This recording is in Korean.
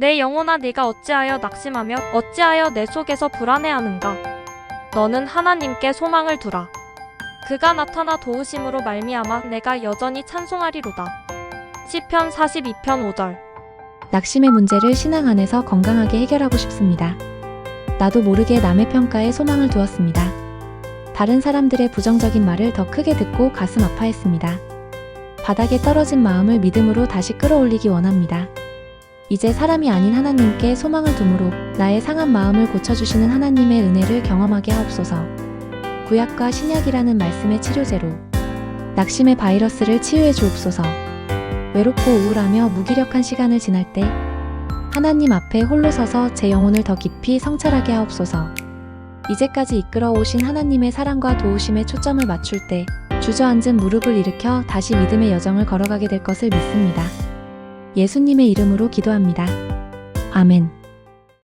내 영혼아, 네가 어찌하여 낙심하며 어찌하여 내 속에서 불안해하는가? 너는 하나님께 소망을 두라. 그가 나타나 도우심으로 말미암아 내가 여전히 찬송하리로다. 시편 42편 5절. 낙심의 문제를 신앙 안에서 건강하게 해결하고 싶습니다. 나도 모르게 남의 평가에 소망을 두었습니다. 다른 사람들의 부정적인 말을 더 크게 듣고 가슴 아파했습니다. 바닥에 떨어진 마음을 믿음으로 다시 끌어올리기 원합니다. 이제 사람이 아닌 하나님께 소망을 두므로 나의 상한 마음을 고쳐주시는 하나님의 은혜를 경험하게 하옵소서. 구약과 신약이라는 말씀의 치료제로 낙심의 바이러스를 치유해 주옵소서. 외롭고 우울하며 무기력한 시간을 지날 때 하나님 앞에 홀로 서서 제 영혼을 더 깊이 성찰하게 하옵소서. 이제까지 이끌어 오신 하나님의 사랑과 도우심에 초점을 맞출 때 주저앉은 무릎을 일으켜 다시 믿음의 여정을 걸어가게 될 것을 믿습니다. 예수님의 이름으로 기도합니다. 아멘.